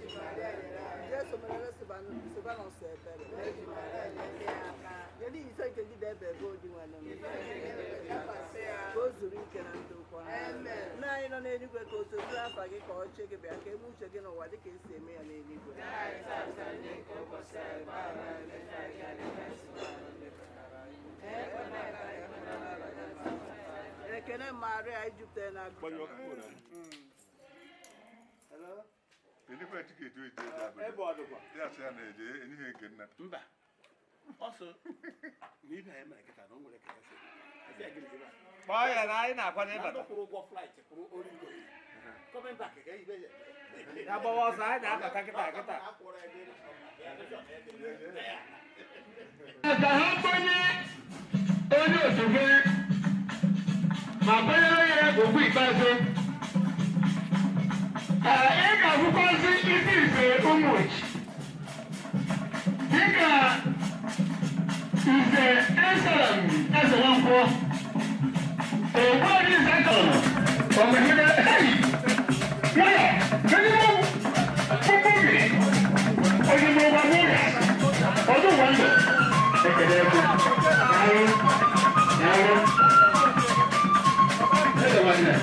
Yesu mere Silvano sebere. Yedi ise nke gị debe ebe odi nwanne m. Ka o zuru ike na ndokwa. Nna anyị nọ n'eluigwe ka o tozu afa gị ka ọ chee gị bịa ka eme uche gị n'ụwa dị ka esi eme ya n'eluigwe. Ekene Maria ijupụtara na Hello? Enikwa tiketi oite ebe ọ dịkwa. Ya sị ya na-eje enyighị nke nna. Mba. Ọsọ na ibe anyị mere kịta na o nwere kịta sị. Kpọọ ya na anyị na-akwado ịbata. Kwụrụ ụgwọ flight kwụrụ ori ngo. Coming back ka ibe ya. Ya gbawa ọsọ anyị na-abata kịta. Ka ha gbanye onye otu gị ma gbanyere ya okwu ikpeazụ. Ị ga-abụkwazi isi ise ụmụ dịka Nze Eselem Ezelankwọ Ogbuadi Nzekọrọ Ọmụgide nwayọ ezigbo mkpụkpụbi ozigbo gbagboga ọdụ ụwa ndụ ekele egwu n'arụ eze nwanne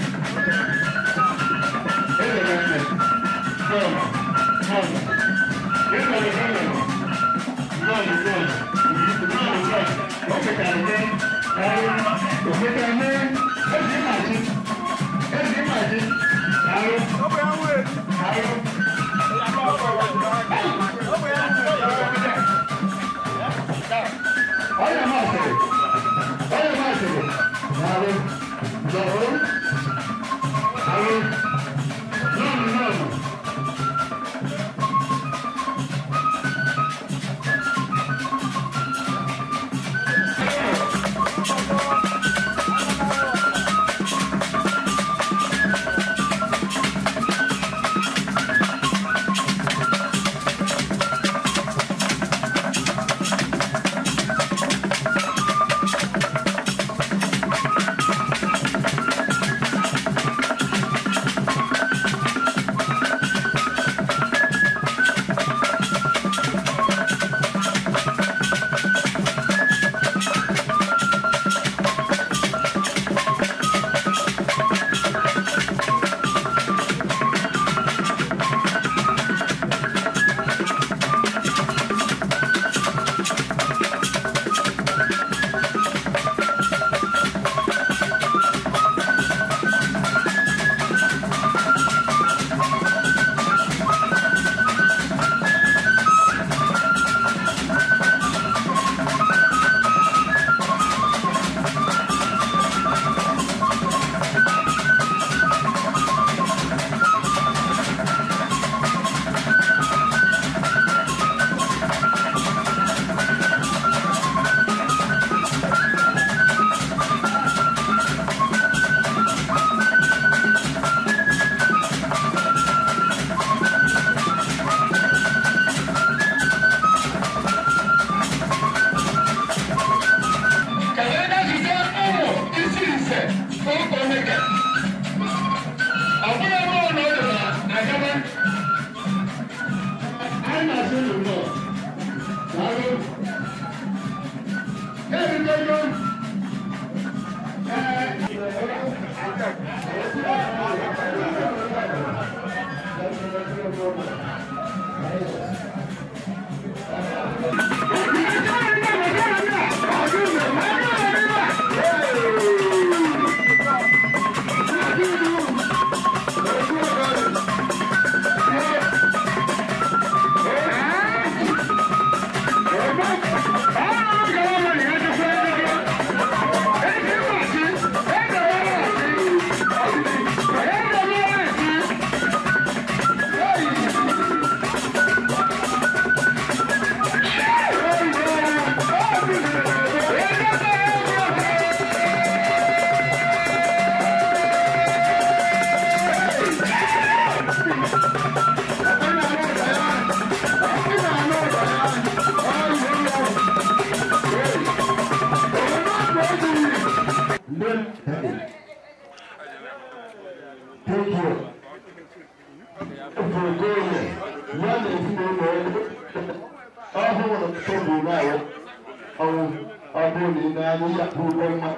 ni na ni ya puma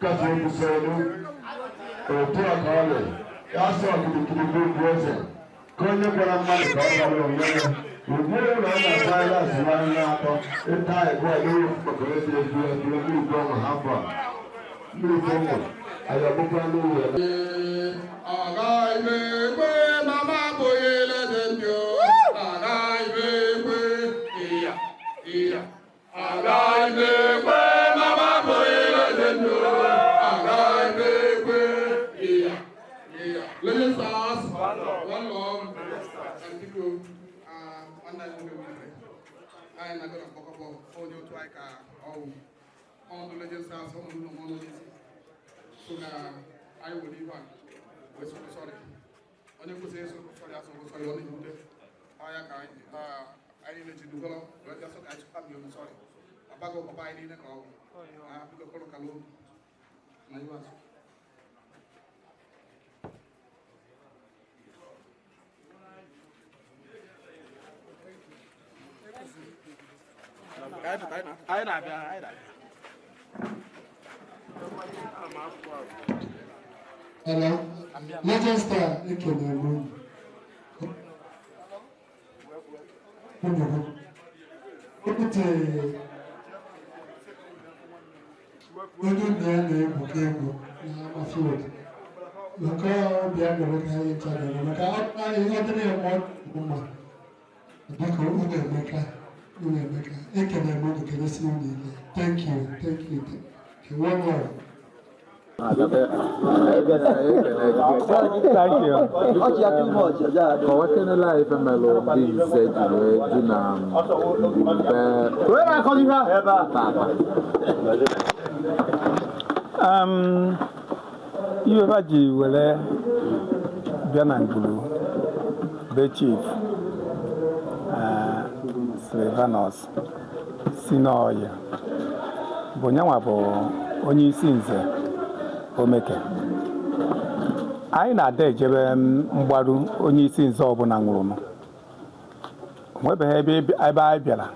ka so bu so no o to akale ya so kidi buweze konye kwa mali ka ba lo ngene Ubuye na sala zwana to etai kwa ni ko ko se ni ko hapa ni ko ayabuka ni agai me mama boyele denyo agai me iya iya agai me mama boyele denyo agai me iya iya let's us one love and you I na gonna talk about all your like all the legends are some of the so I will leave on. We're so sorry. On the position for us, sorry, only do that. I need to do well, but just I have you sorry. A bag of papa in and all. I have to go alone. My was. Hello, let's start. Okay, Thank you. One more. Thank you. For working a life and melody said you have a Bianangulu, the chief, Slevanos, Sinoya, Bonyawabo, only since Omeke. I na de jebe mgbadu onye isi nze ọbụla nwụrụ m. Nwebe ebe anyị bịara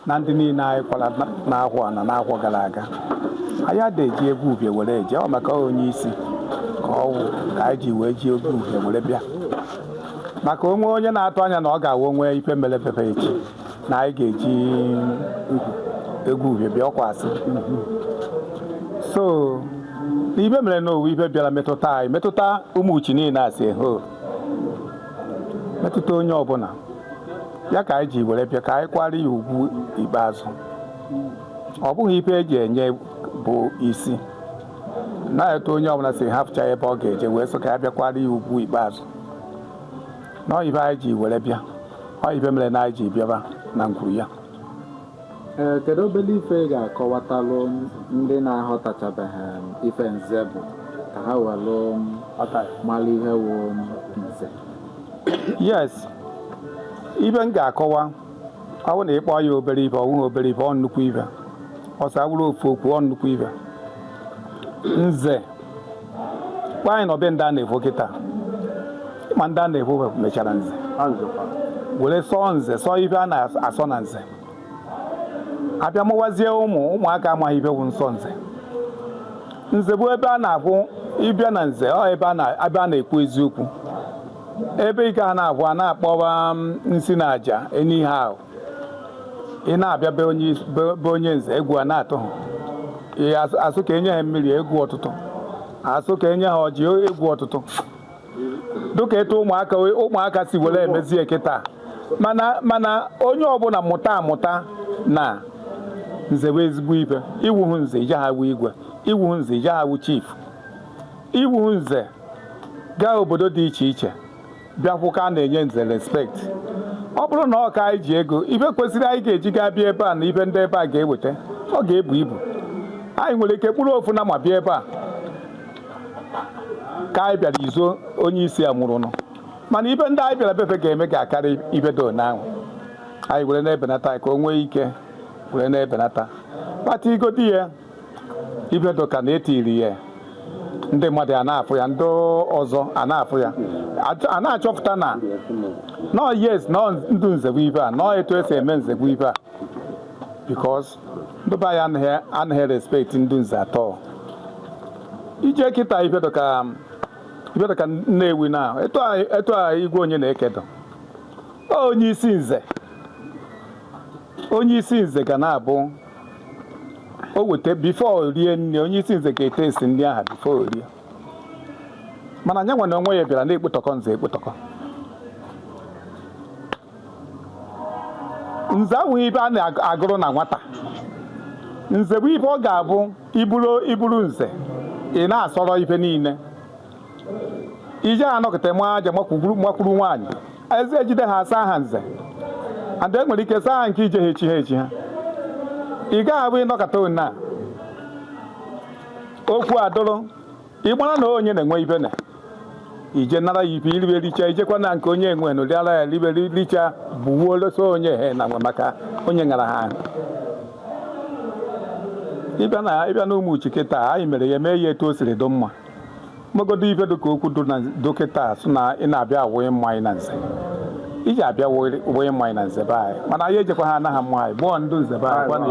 na ndị niile anyị kwara n'ahụ na n'ahụ gara aga. Anyị adịghị egwu ubie were eje ọ maka onye isi ka ọwụ ka anyị ji wee ji egwu ubie were bịa. Maka onwe onye na-atụ anya na ọ ga-awụ onwe ife mere pepe echi na anyị ga-eji egwu ubie bịa ọkwasị. So ibe mere n'owu ibe bịara metụta anyị metụta ụmụ uchi niile asị ho metụta onye ọbụla ya ka anyị ji were bịa ka anyị kwara ya ugwu ikpeazụ ọ bụghị ife eji enye bụ isi na-eto onye ọbụla si hapụcha ebe ọ ga-eje wee so ka ya bịakwara ya ugwu ikpeazụ na ife anyị ji were bịa ọ ife mere na anyị ji bịaba na ngwuru ya. Kedu obere ife ga-akọwatalụ ndị na-aghọtachabeghị ife nze bụ ka ha welụ mara ihe wụ nze? Yes, ibe m ga-akọwa ọ bụ na ịkpọ ya obere ife ọ bụghị obere ife ọ nnukwu ife ọsọ awụrụ ofu okwu ọ nnukwu ife. Nze gwa anyị na ọbe ndị a na-efu kịta ma ndị a na-efu mechara nze were sọọ nze sọọ ife a na-asọ na nze abịa mụwazie ụmụaka amaghị ife bụ nsọ nze. Nze bụ ebe a na-abụ ịbịa na nze ọ ebe a na-ekwu eziokwu ebe ike a na-abụ a na-akpọwa nsi na aja enihe ahụ ị na-abịa be onye nze egwu a na-atụ ha asụ ka enye ha mmiri egwu ọtụtụ asụ ka enye ha ọjị egwu ọtụtụ dịka etu ụmụaka si were emezie kịta mana onye ọbụla mụta na nze bụ ezigbo ife. Iwuhu nze ije ha wu igwe, iwuhu nze ije ha wu chief, iwuhu nze gaa obodo dị iche iche bịakwụ ka a na-enye nze respect. Ọ bụrụ na ọ ka anyị ji ego ife kwesịrị anyị ga-eji gaa bịa ebe a na ife ndị ebe a ga-eweta ọ ga-ebu ibu. Anyị nwere ike kpụrụ ofu na ma bịa ebe a ka anyị bịara izo onye isi a nwụrụ nụ mana ife ndị anyị bịara befe ga-eme ga-akarị ife do n'ahụ. Anyị were na-ebenata ka o nwee ike were na-ebenata kpata igodi ya ife do ka na-etiri ya ndị mmadụ a na-afụ ya ndị ọzọ a na-afụ ya a na-achọpụta na nọ yes nọ ndụ nzegbu ife a nọ etu esi eme nzegbu ife a because ndị be anyị anaghị respect ndị nze atọ. Ije kịta ibe dọka Nnewi na etu a igwe onye na-ekedo onye isi nze ga na-abụ o weta before rie nne onye isi nze ga-etesti ndị aha before rie mana anya nwa na onwe ya bịara na-ekpotọkọ nze ekpotọkọ nze awụghị ibe a na-agụrụ na nwata nze bụ ibe ọ ga-abụ iburu nze ị na-asọrọ ife niile ije anọkọta ma aja makwuru nwaanyị eze ejide ha asa ha nze and enwere ike saa ha nke ije ha echi ha ị gaghị abụ ịnọkọta ona okwu adọrọ ịgbara na onye na-enwe ibe na ije nara ya ibe iribe richa ijekwa na nke onye enwe na rịara ya ribe richa bụwuoloso onye he na nwe maka onye ṅara ha ịbịa na ụmụ uche kịta anyị mere ya mee ya etu o siri do mma magodo ife dịka okwu na dọkịta sụ na ị na-abịa awụghị mmanya na nze iji abịa wụghị mmanya na nze be anyị mana anyị ejekwa ha anaghị mmanya gbụọ ndị nze be anyị gwa na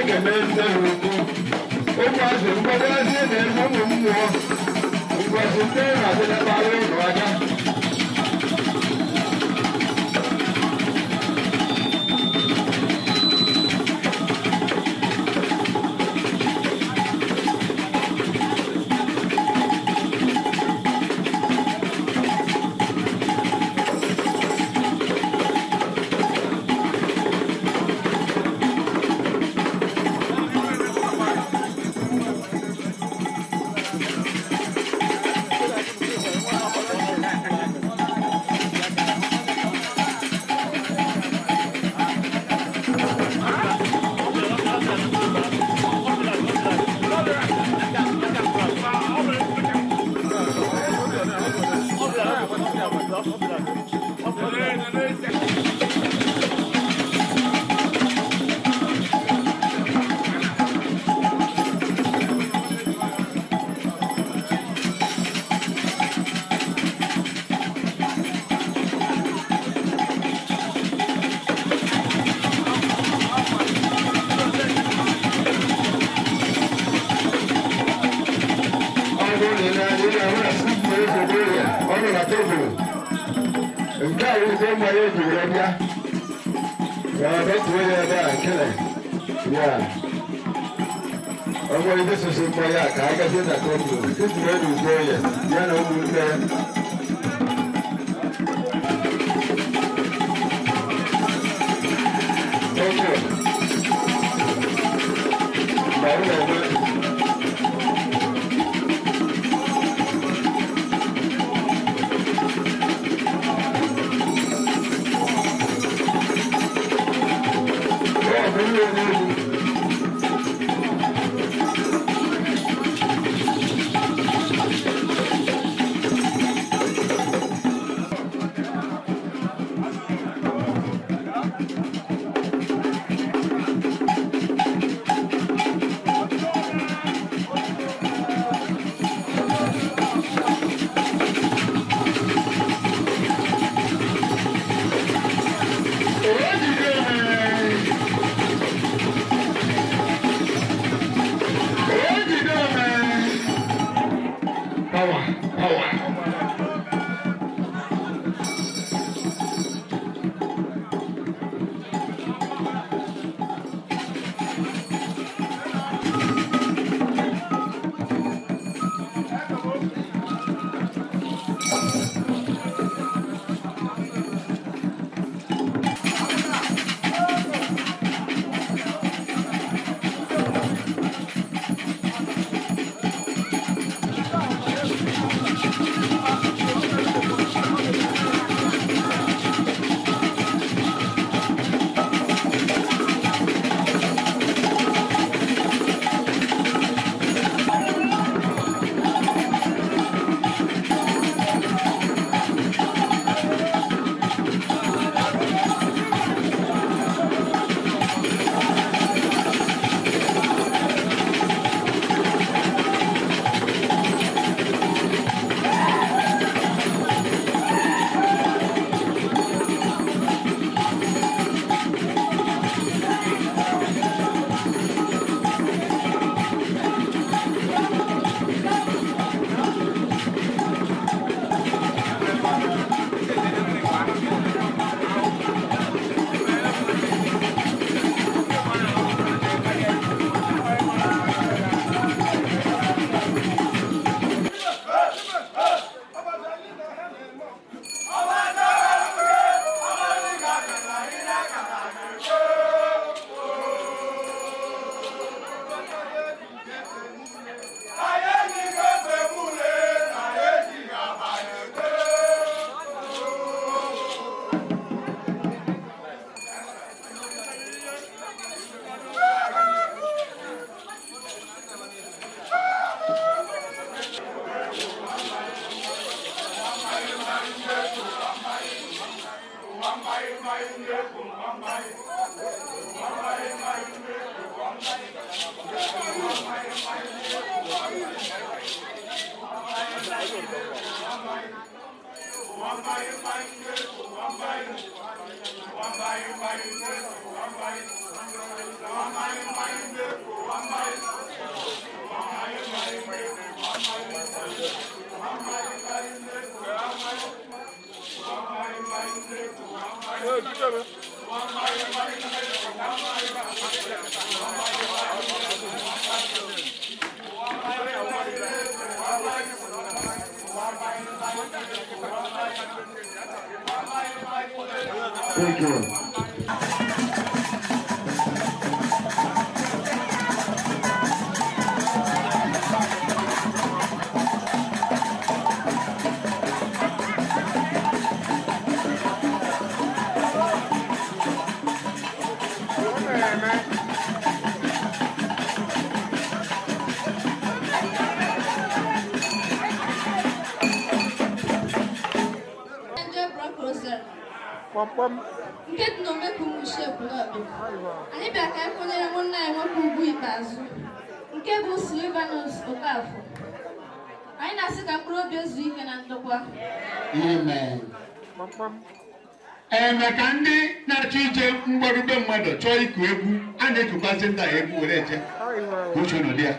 ekele ndị ukwu ụmụazị mgbadazi na-eme ụmụ mmụọ ụbọchị ndị na-adịnabara ụlọ aka nke a wụzọ ụmụ ya ejiri bịa ya dọtuo ya ebe a nkele ya ọ nwere ike sosi mmụọ ya ka a gazie na kọpụ tụtụrụ elu ugo ya ya na ụmụnne ya Thank you. Nke dị n'omekwu mmuchi ekwulọbị anyị bịa ka anyị kwanyere nwanne anyị nwoke ugwu ikpeazụ nke bụ Silvanus Okafọ. Anyị na-asị ka mkpụrụ obi ezu ike na ndokwa. Amen. Maka ndị na-achọ ije mgbarube mmadụ chọọ iku egwu a na-ekukwasị ndị a egwu were eje uche nọ dị ya.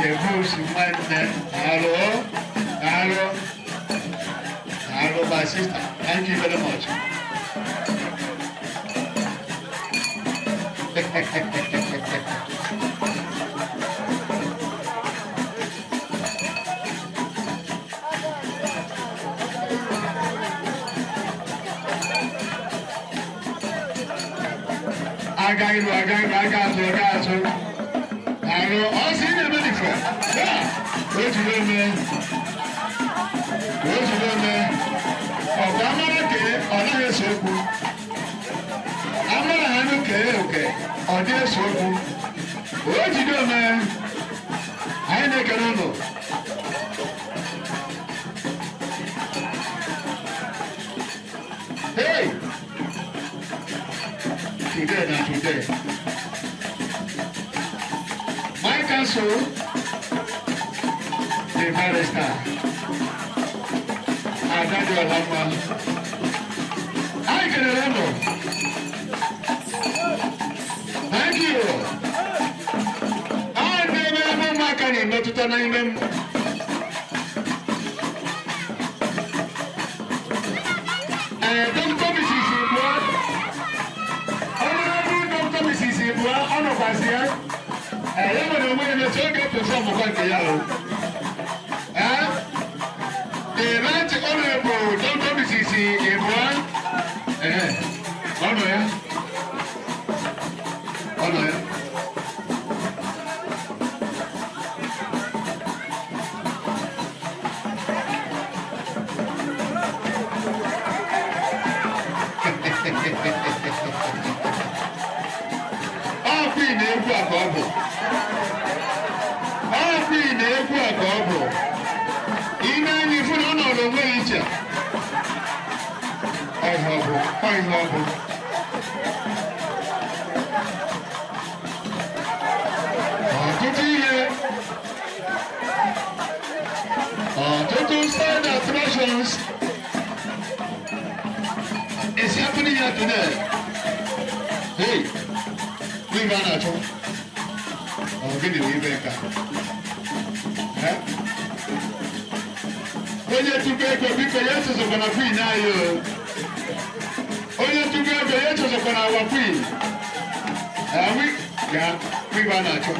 Yebusi Mane, hello, my sister. Thank you very much. I got you. Hello, I'll see you ready for. Yeah. Wait a minute. Ọ̀gá amáràkè ọ̀dá èso okwu. Amárà ha ní òkè ọ̀dá èso okwu. O jide ome. Anyị na-ekele ụlọ. Hey! Today. My council, the barrister, Adadio Lama. I can remember. Thank you. I never my can not to turn them. Don't come to see what? Don't come to see what? On a passenger. Ẹ̀yẹ́mọ̀ ni ọmọ ẹni tí ó gé pèsè ọmọkọ ìgbéyàwó. Ìrántí ọ̀nà ẹ̀bù tó bí sìsì ìbò á. Ọ̀nà ya. Ọ̀pì na-ekwu aka ọ bụ. Ọ̀pì na-ekwu aka ọ bụ. Ime anyị fụ na ọ nọ n'onwe ya iche. Ọhịa ọ bụ. Ọtụtụ side attractions is happening here today. Hey, we ran out of. Gịnị bụ ibe nka? Onye tupu ego biko ya echezọkwana queen anyị o. Onye tupu ego ya echezọkwana awa queen. We ran out of.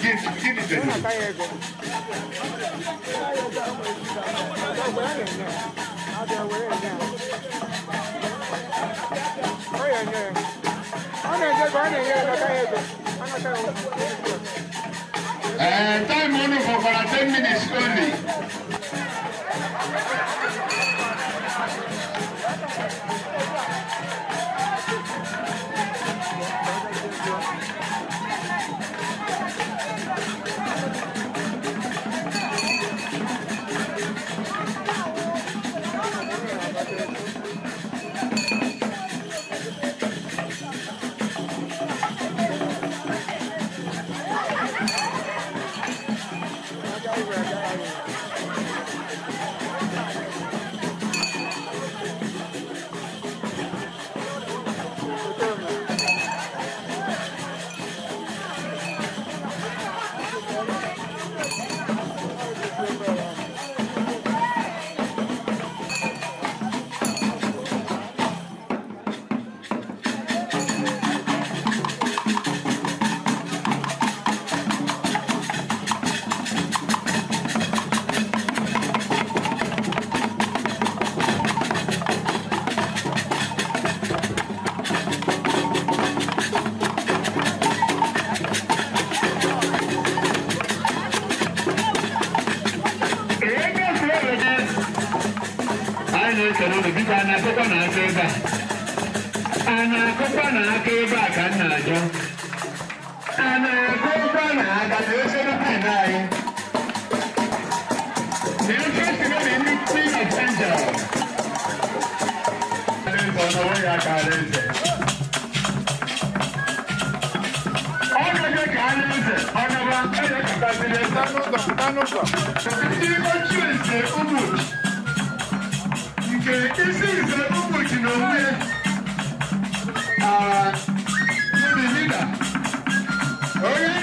Gịnị dị? Time only for 10 minutes only. Oh, yeah,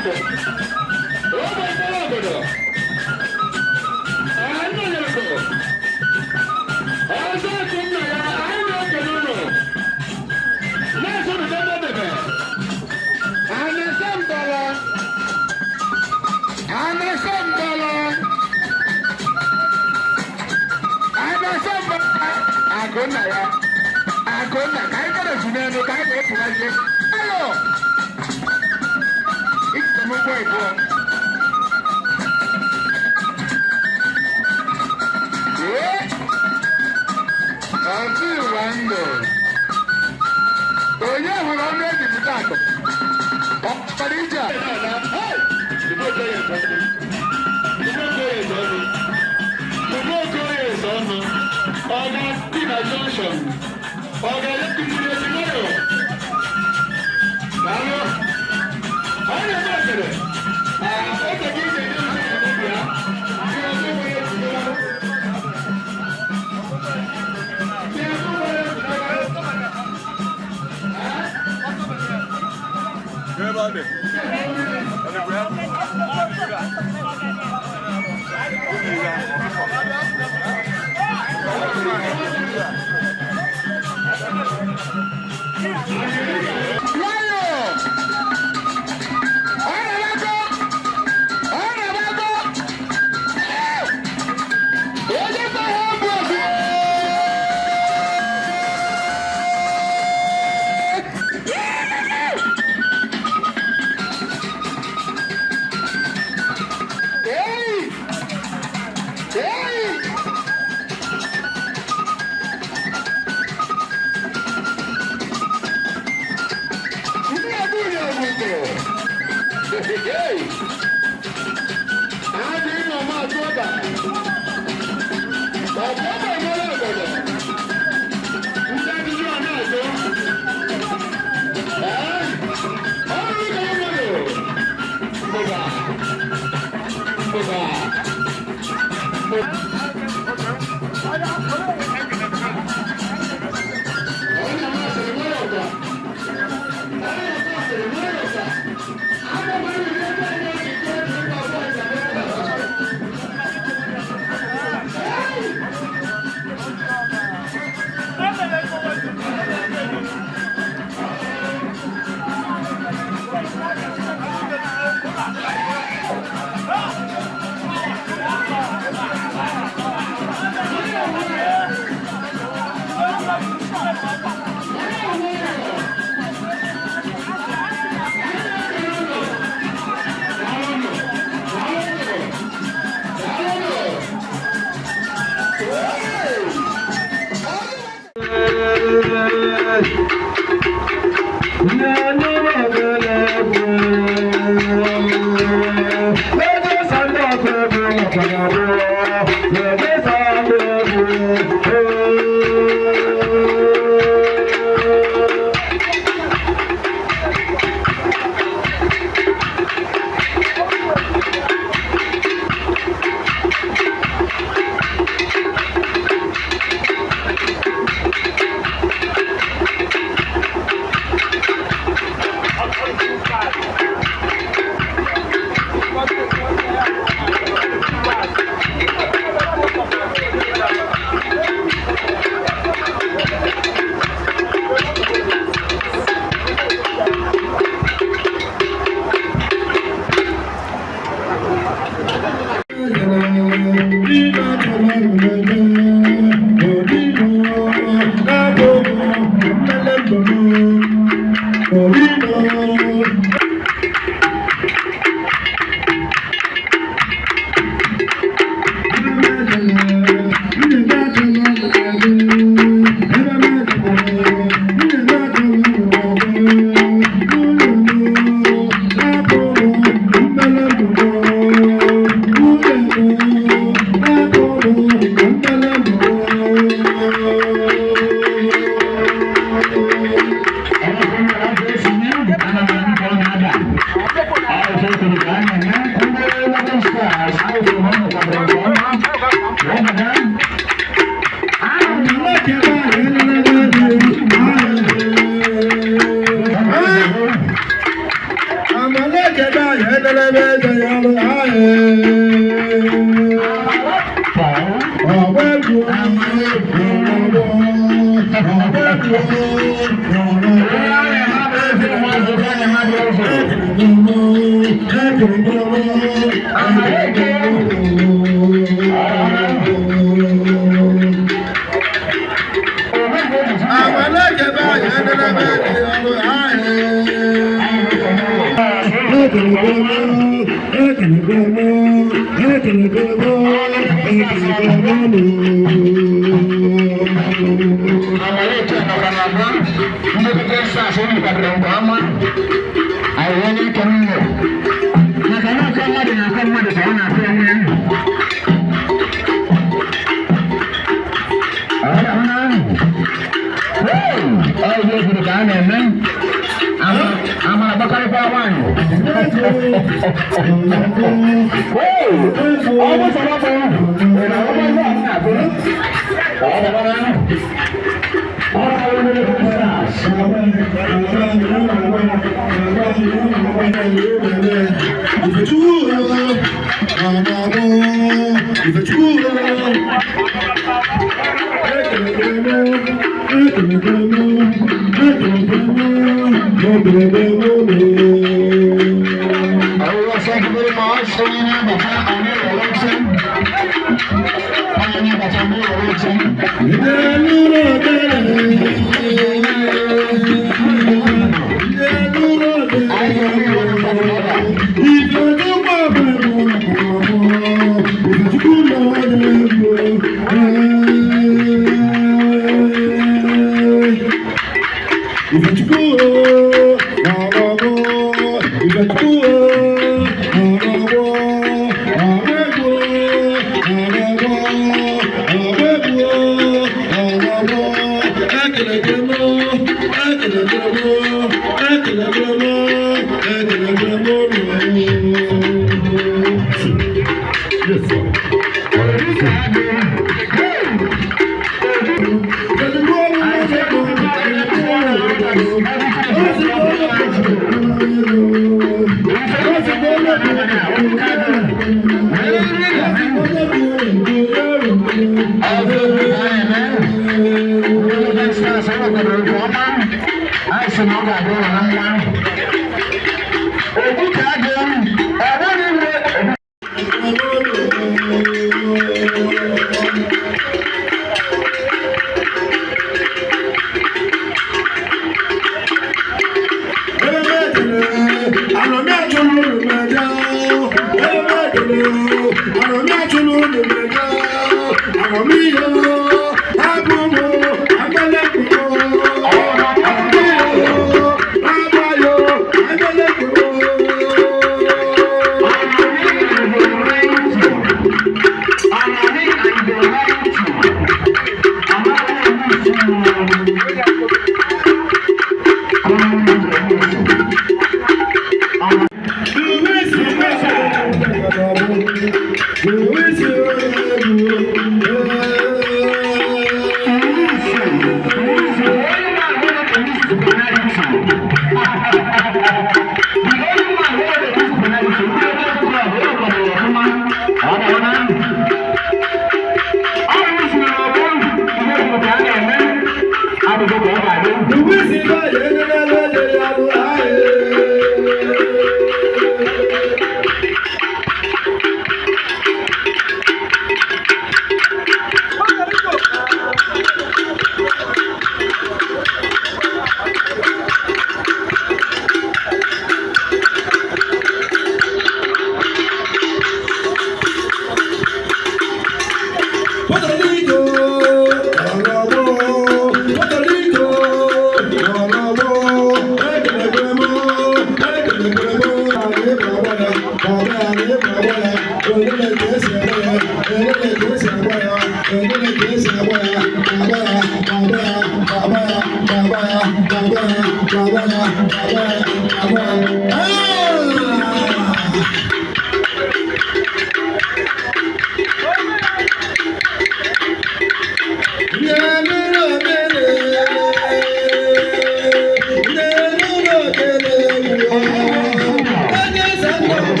Thank you.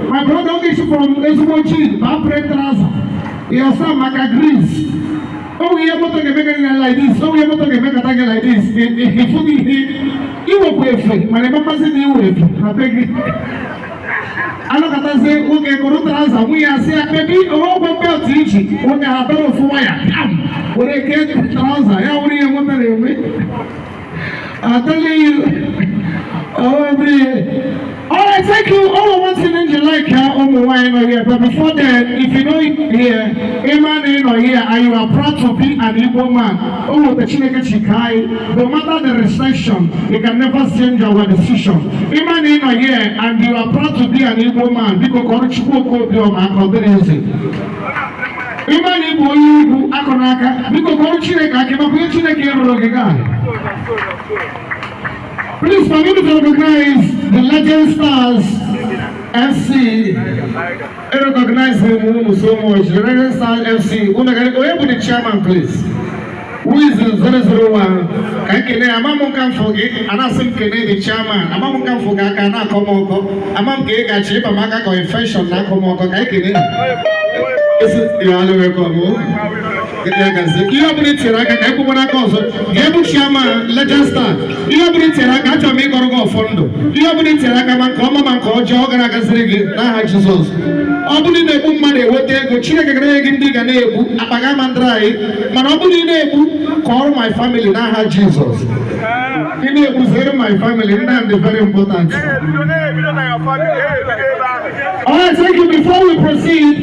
My brother is from Esmochi, Bapre Traza. Your son Maka Greece. Oh, we are not going to make it like this. Oh, we are not going to make it like this. He will pay for it. My mama said he will. I beg you. I look at us say, okay, go to Traza. We are saying, baby, oh, what about teaching? Okay, I don't know for why. When I get to Traza, I only want to me. I tell you, oh, all right, thank you. All of us in July here. But before that, if you know here, a man in here, and you are proud to be an Igbo man, oh, the Chineke Chikai, no matter the recession, you can never change our decision. A man in here, and you are proud to be an Igbo man, because Korichuko Biom Akoderezi. Ima ni Igbo Igbo Akonaka, because Chineke came up with Chineke. Please permit me to recognize the Legend Stars FC. I recognize him so much. The Legend Stars FC. Where would the chairman, please? Who is the 001? Amam can forget, and I think the chairman. Amam can forget, Kana Komoko. Amam Gega Chip, Amaka confession, Nakomoko. This is the other welcome. You have been Tiraka, Ekubana Koso, Yabu Shama, Legend Star. You have been Tiraka, Jamaica Fondo. You have been Tiraka, Mankoma, Manko, Jogana Kasrigi, Naha Jesus. Obuni de Bumade, what they go, Chile, Indiganebu, Apagamandrai, Manobuni Nebu, call my family, Naha Jesus. He was here, my family, and very important. All right, thank you. Before we proceed,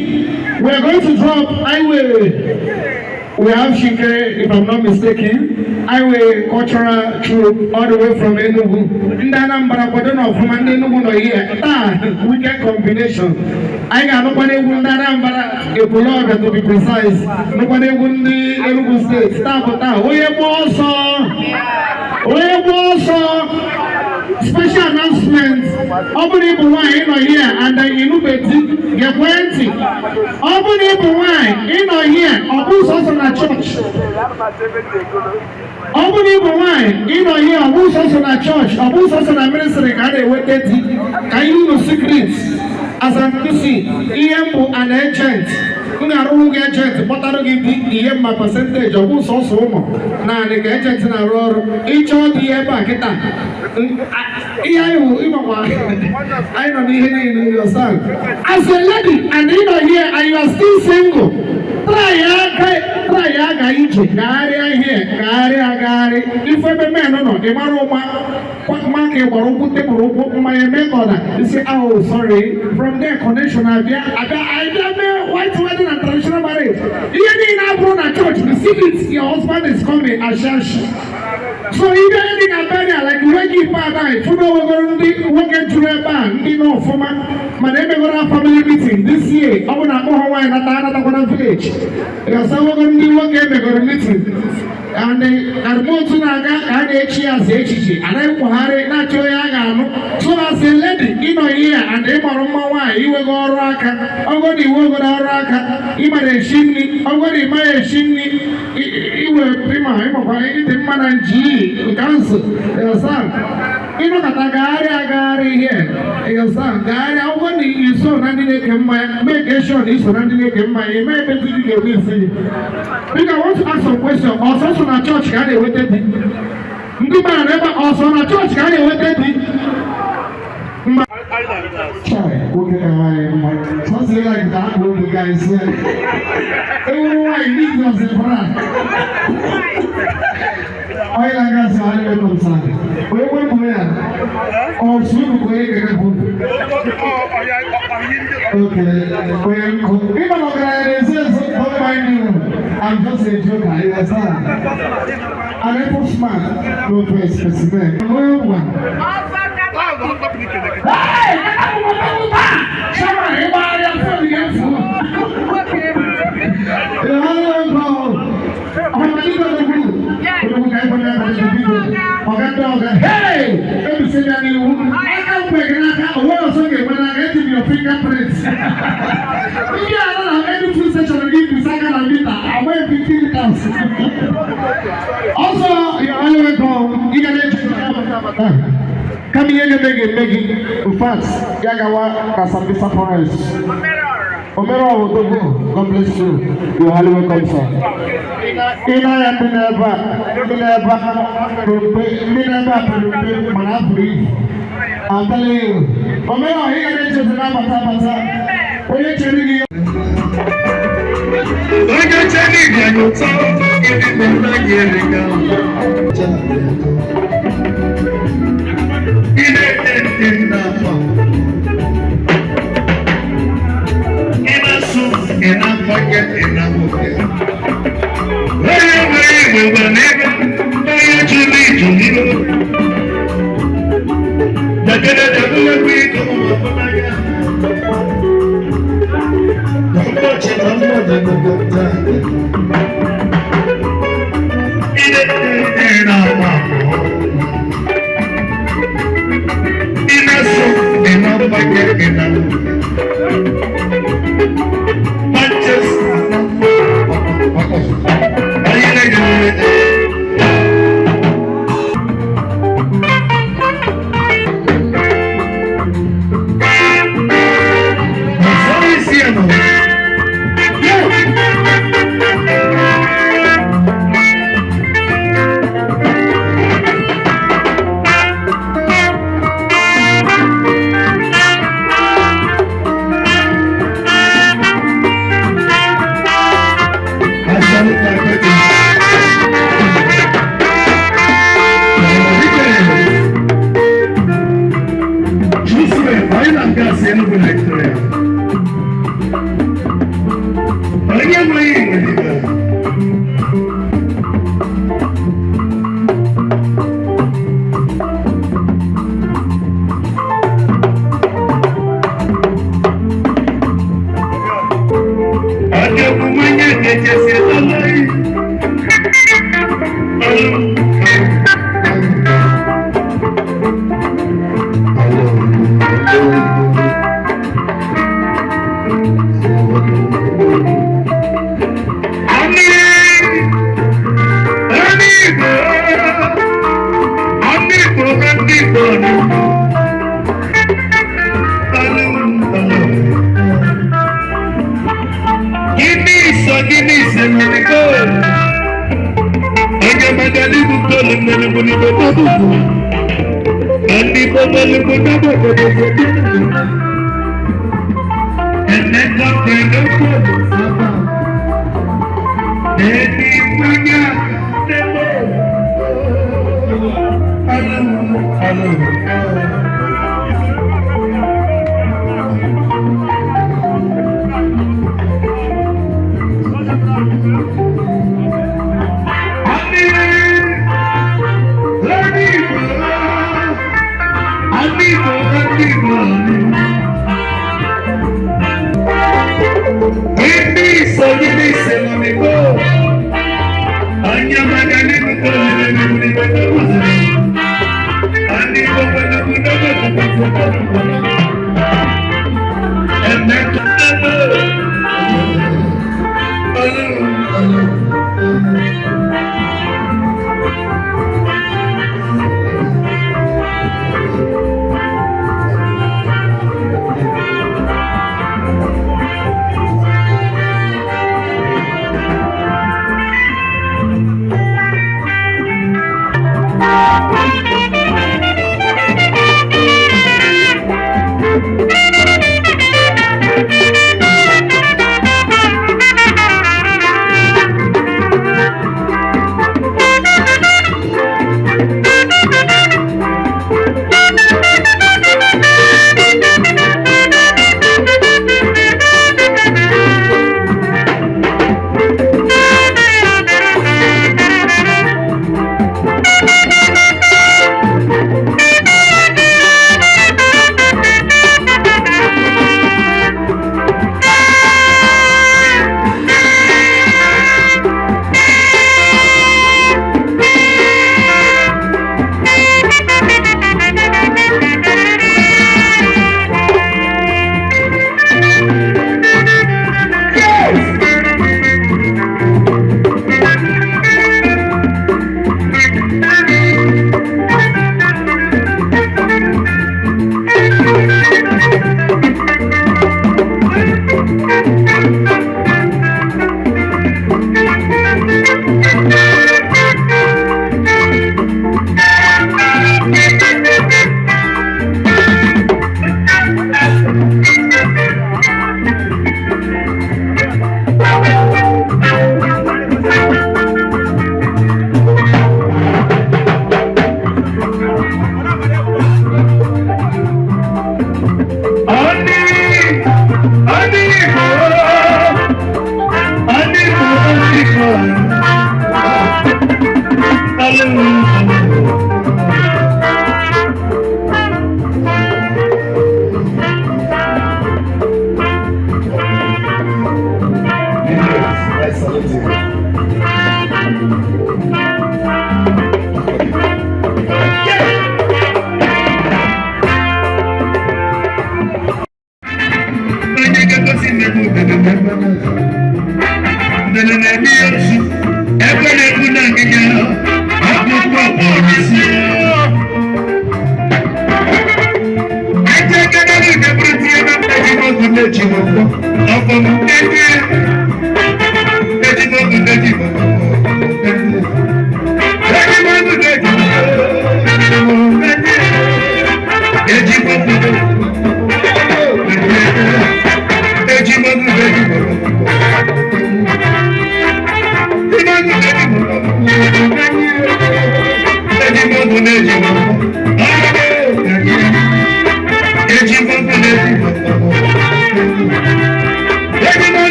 we are going to drop highway. We have Shike, if I'm not mistaken, highway cultural troop all the way from Enugu. Ndanambara Bodono from Enugu no here. Weekend combination. I got nobody who Ndanambara, a Puloga to be precise. Nobody who the Enugu State. Stop with that. We have also special announcements. Obuni Buwai here and the Inubeti Gepwenti. Obuni Buwai here. Obus also na church. Obuni Buwai here. Obus also na church. Obus also na ministry. Kade weteti. Kainu no secrets. As an MC, EMO and agent. Una rungu agent. Botaro gidi EMO percentage. Obus also mo. Na the agent na roro. Each of the EMO kita. I don't need your son. As a lady, and here, and you are still single. Try if a man, no, the Maroma, you say, oh, sorry, from their connection, I don't white wedding and traditional marriage. You need not run a church, the secret your husband is coming, so if anything about like Reggie Padai, Funo working to a band, you know, for my name is family meeting this year. I want to go Hawaii and another village. You're so going to be working a meeting. and the Motunaga and Echias Echichi, and then Buhari, Nachoyagano, so as a lady in a year, and Emaroma, you will go Raka, I'm going to go Raka, Imare Shimni, I'm going to buy a Shimni, you will prima, the man and G, council, your son. You know that Agari here, your son, Gary, I want you so make a shot, he's running in my maybe you will see. Because I want to ask some question, also on a church, can you wait at it? Never also on a church, can you wait at it? Okay, something like that will be guys say. Everyone needs us in front. I like us all the way concerned. We will go there. Or soon we will get a book. Okay, well, even organizations don't mind you. I'm just a joker, you understand? I'm a postman, no to a specific. Hey! Let me say that you I can't break it. What else again when I get in your fingerprints? Yeah, I don't have any food section to give me second and meter. I wear 15,000. Also, you're always welcome. You can let come here and make fast. Yagawa Kasambisa Forest. Omero Odogo, God bless you. You are highly welcome, sir. Ina ya Minerva, Manabri. I'm telling you. Omero, he can enter the Namata. When you're telling you. When you're telling you, you're Anya magani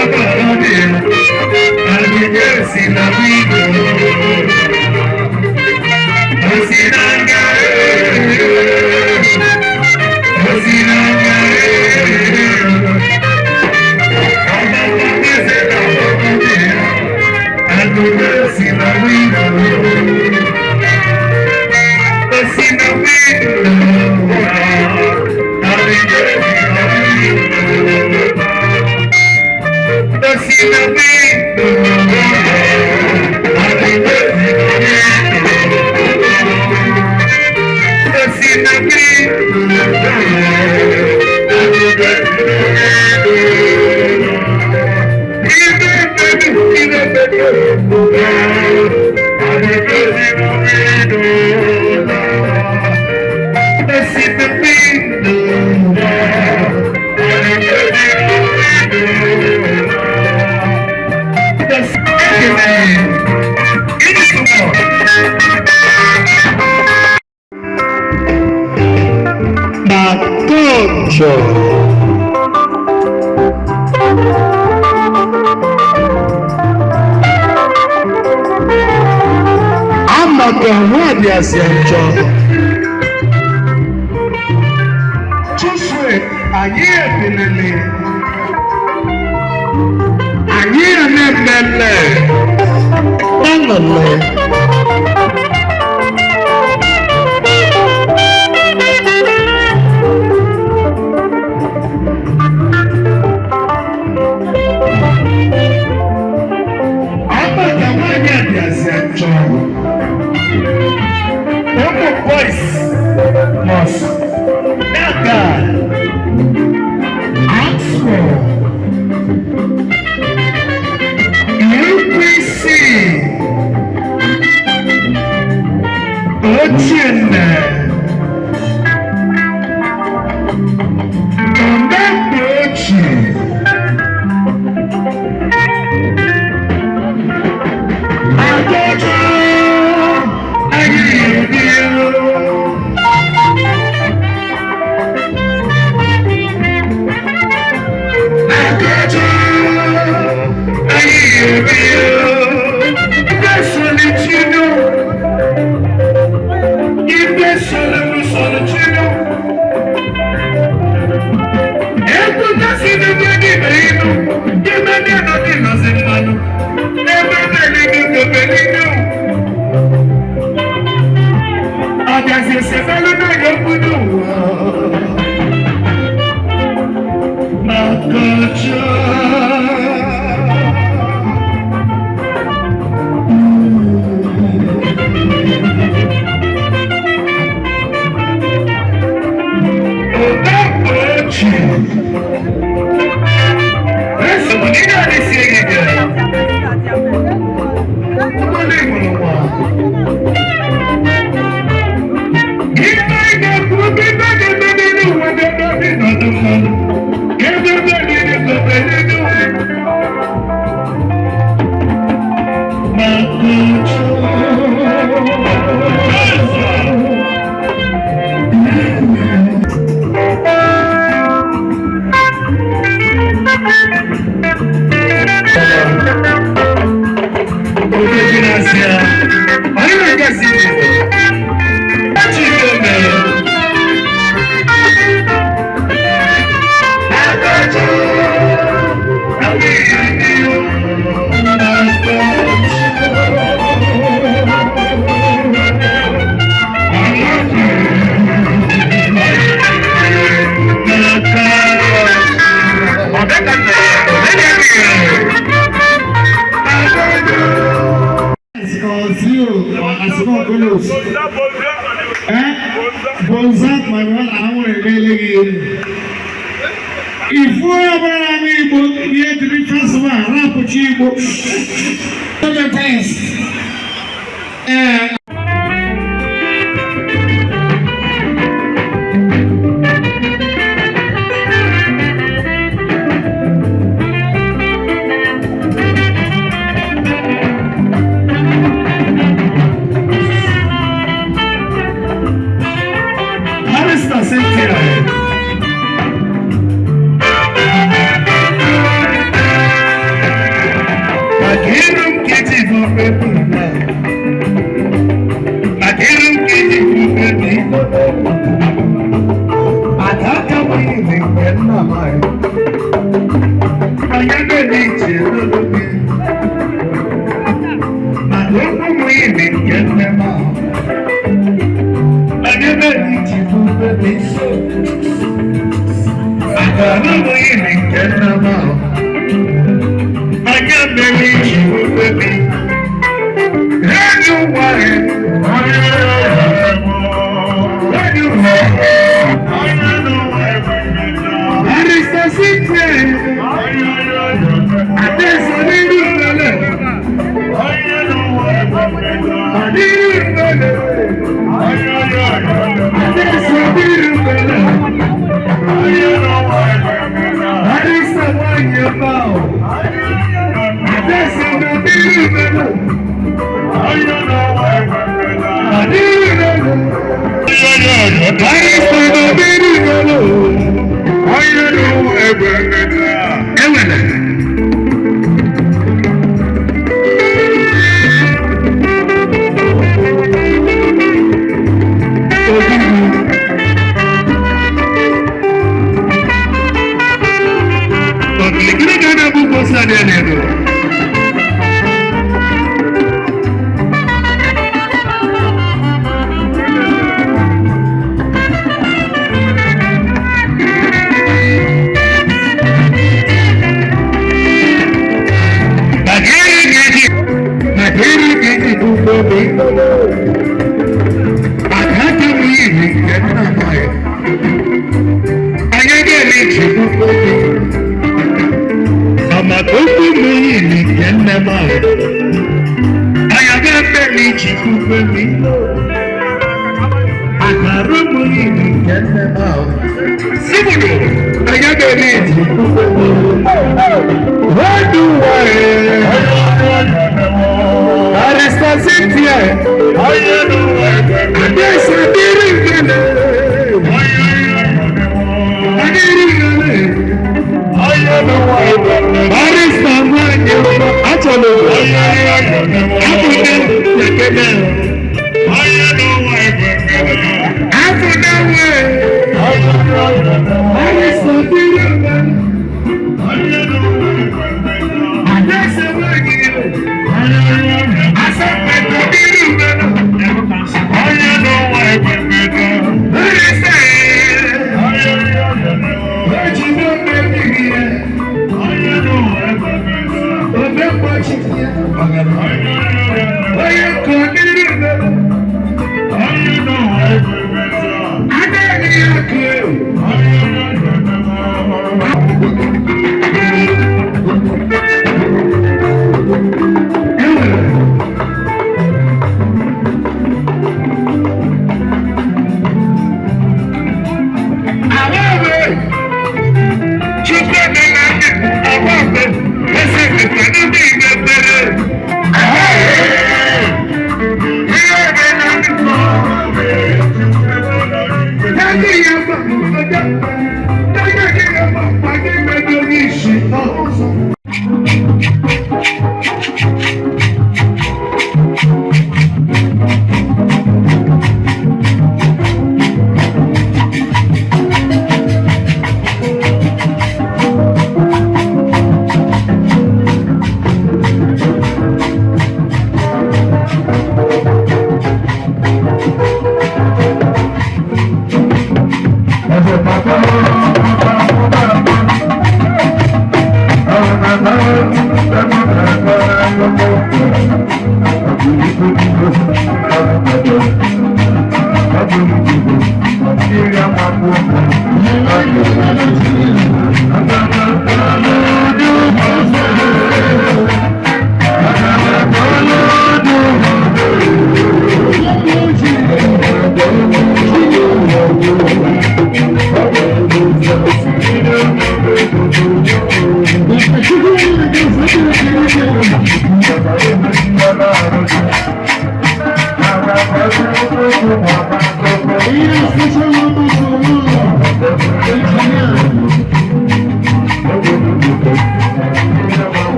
Let's Thank you.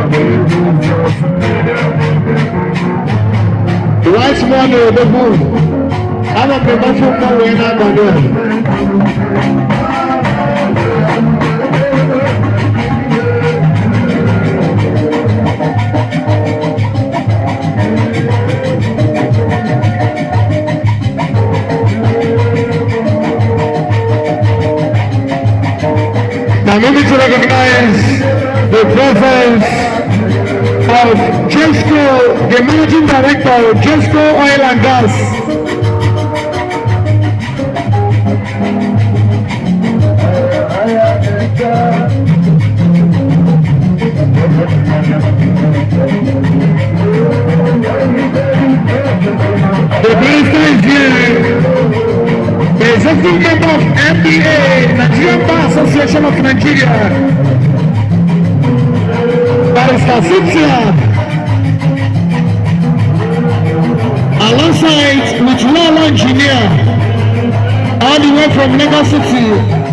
Right morning, the moon. I'm a professional winner, Now, maybe to recognize the presence of Jesco, the managing director of Jesco Oil and Gas. The minister is here. The executive member of NBA, Nigerian Bar Association of Nigeria, Barrister Cynthia, alongside with Lawal Engineer, all the way from Lagos City.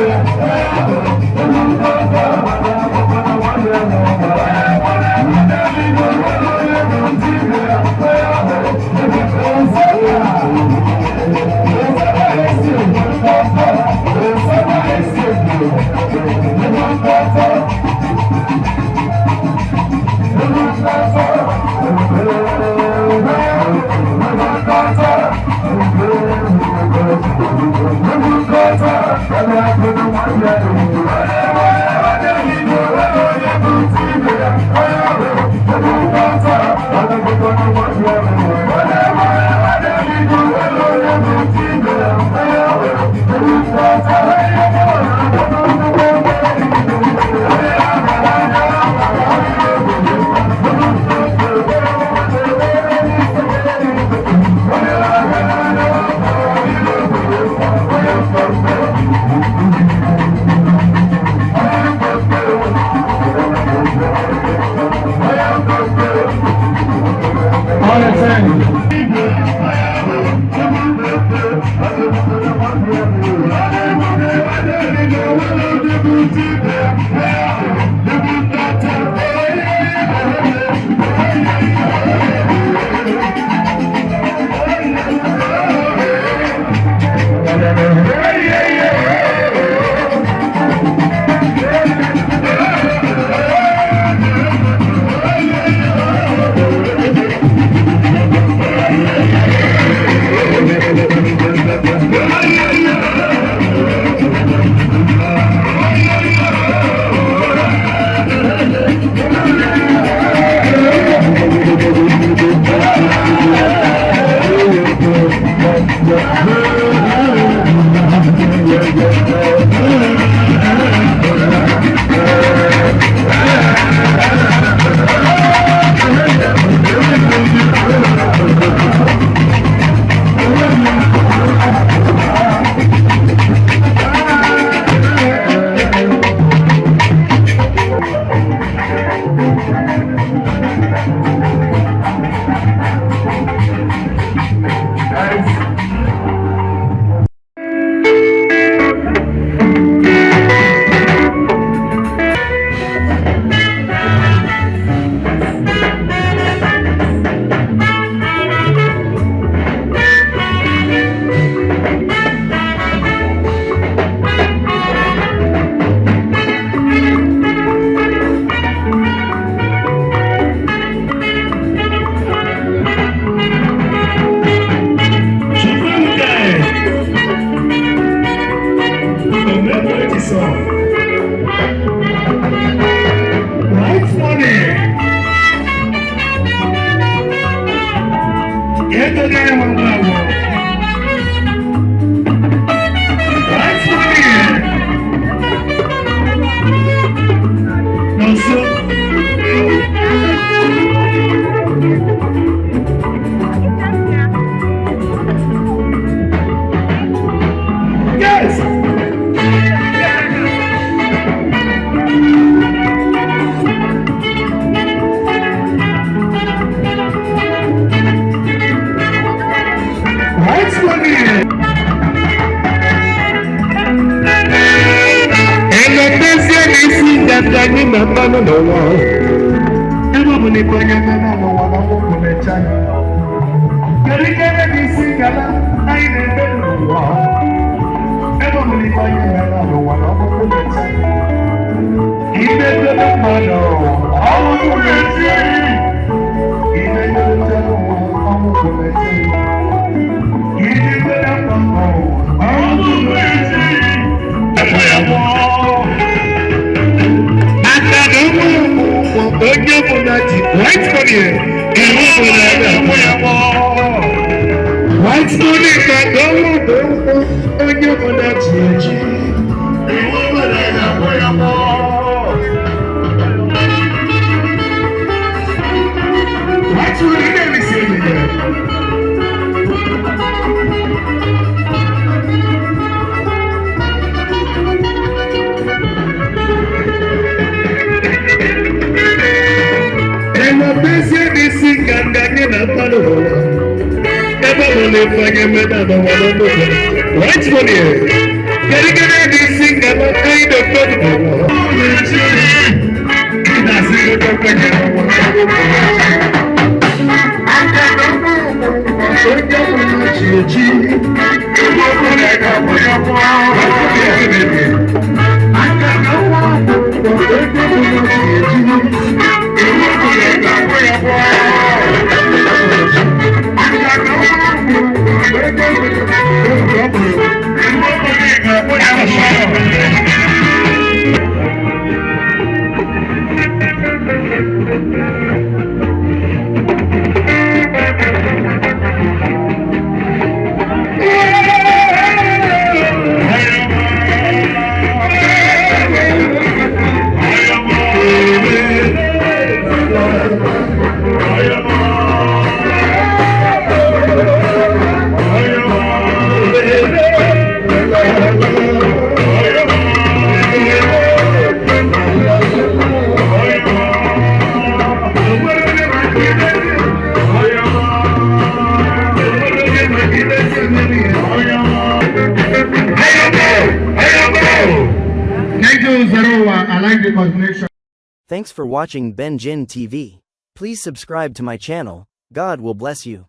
Yeah. song. Right money. Get the guy on that one. Right money. No, sir. Yes. Right money. And the best thing is that I need my man on the wall. Everybody bring a man on the wall. I'm going to check. You're going to see that I need a man on the wall. Everybody bring a man on the wall. I'm going to check. Even the man on the wall. I'm going to check. Even the man on the wall. I'm going to check. Even the man on the wall. I'm going to check. White money, white money, White money, getting this thing that I kind of got. That's it. Thanks for watching Ben Jin TV. Please subscribe to my channel. God will bless you.